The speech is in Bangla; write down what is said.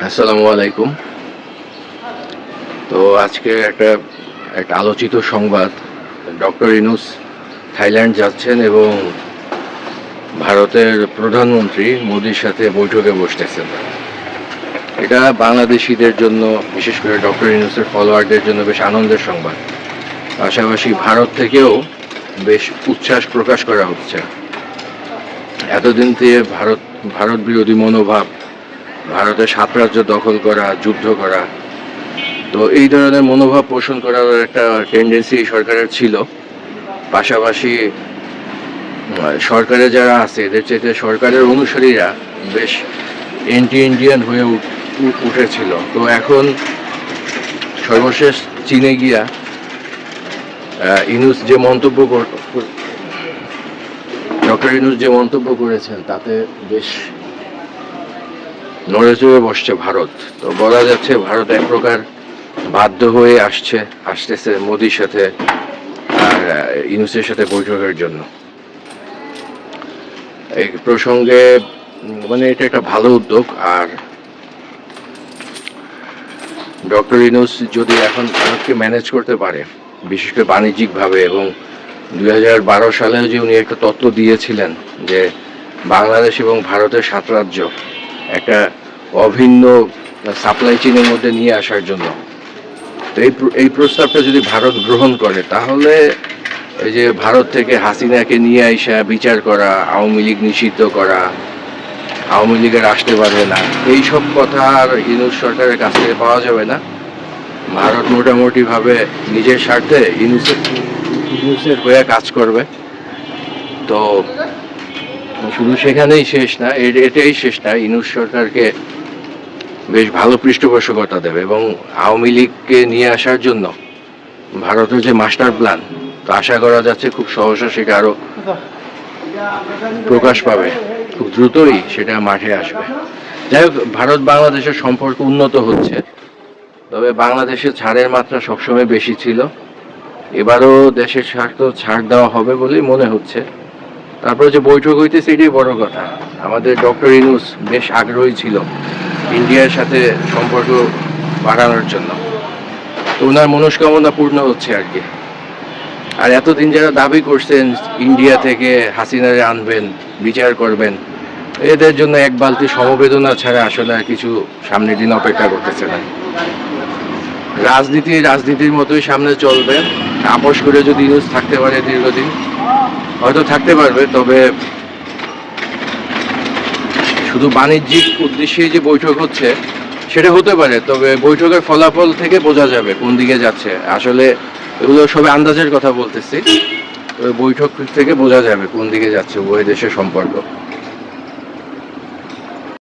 আসসালামু আলাইকুম। তো আজকে একটা আলোচিত সংবাদ, ডক্টর ইউনূস থাইল্যান্ড যাচ্ছেন এবং ভারতের প্রধানমন্ত্রী মোদির সাথে বৈঠকে বসতেছেন। এটা বাংলাদেশিদের জন্য, বিশেষ করে ডক্টর ইউনূসের ফলোয়ারদের জন্য বেশ আনন্দের সংবাদ। পাশাপাশি ভারত থেকেও বেশ উচ্ছ্বাস প্রকাশ করা হচ্ছে। এতদিন থেকে ভারত বিরোধী মনোভাব, ভারতের 7 রাজ্য দখল করা, যুদ্ধ করা, তো এই ধরনের মনোভাব পোষণ করার একটা টেন্ডেন্সি সরকারের ছিল। পাশাপাশি সরকারে যারা আছে এদের চাইতে সরকারের অনুসারীরা বেশ অ্যান্টি ইন্ডিয়ান হয়ে উঠেছিল। তো এখন সর্বশেষ চীনে গিয়া ডক্টর ইউনূস যে মন্তব্য করেছেন তাতে বেশ নড়ে চড়ে বসছে ভারত। তো বলা যাচ্ছে ভারত এক প্রকার বাধ্য হয়ে আসতেছে মোদির সাথে আর ইউনূসের সাথে বৈঠকের জন্য। এই প্রসঙ্গে মানে এটা একটা ভালো উদ্যোগ। আর ডক্টর ইউনূস যদি এখন ভারতকে ম্যানেজ করতে পারে, বিশেষ করে বাণিজ্যিকভাবে, এবং 2012 সালেও যে উনি একটা তত্ত্ব দিয়েছিলেন যে বাংলাদেশ এবং ভারতের 7 রাজ্য একটা অভিন্ন সাপ্লাই চেইনের মধ্যে নিয়ে আসার জন্য, তো এই প্রস্তাবটা যদি ভারত গ্রহণ করে, তাহলে এই যে ভারত থেকে হাসিনাকে নিয়ে আইসা বিচার করা, আওয়ামী লীগ নিষিদ্ধ করা, আওয়ামী লীগের আসতে পারবে না, এইসব কথা আর ইউনূস সরকারের কাছ থেকে পাওয়া যাবে না। ভারত মোটামুটিভাবে নিজের স্বার্থে ইউনূসের হয়ে কাজ করবে। তো শুধু সেখানেই শেষ না, এটাই শেষ না, ইউনূস সরকারকে বেশ ভালো পৃষ্ঠপোষকতা দেবে এবং আওয়ামী লীগকে নিয়ে আসার জন্য ভারতের যে মাস্টার প্ল্যান, তো আশা করা যাচ্ছে খুব সহসা সেটা আরো প্রকাশ পাবে, খুব দ্রুতই সেটা মাঠে আসবে। যাই হোক, ভারত বাংলাদেশের সম্পর্ক উন্নত হচ্ছে, তবে বাংলাদেশের ছাড়ের মাত্রা সবসময় বেশি ছিল। এবারও দেশের স্বার্থ ছাড় দেওয়া হবে বলেই মনে হচ্ছে। তারপরে যে বৈঠক হইতেছে এটাই বড় কথা। আমাদের ডক্টর ইউনূস বেশ আগ্রহী ছিল ইন্ডিয়ার সাথে সম্পর্ক বাড়ানোর জন্য, তো ওনার মনস্কামনা পূর্ণ হচ্ছে আর কি। আর এতদিন যারা দাবি করছেন ইন্ডিয়া থেকে হাসিনারে আনবেন, বিচার করবেন, এদের জন্য এক বালতি সমবেদনা ছাড়া আসলে আর কিছু সামনের দিন অপেক্ষা করতেছে না। রাজনীতির মতোই সামনে চলবে। আপোষ করে যদি ইউনূস থাকতে পারে দীর্ঘদিন, হয়তো থাকতে পারবে, তবে শুধু বাণিজ্যিক উদ্দেশ্যে যে বৈঠক হচ্ছে সেটা হতে পারে, তবে বৈঠকের ফলাফল থেকে বোঝা যাবে কোন দিকে যাচ্ছে। আসলে এগুলো সবে আন্দাজের কথা বলতেছি, তবে বৈঠক থেকে বোঝা যাবে কোন দিকে যাচ্ছে উভয় দেশের সম্পর্ক।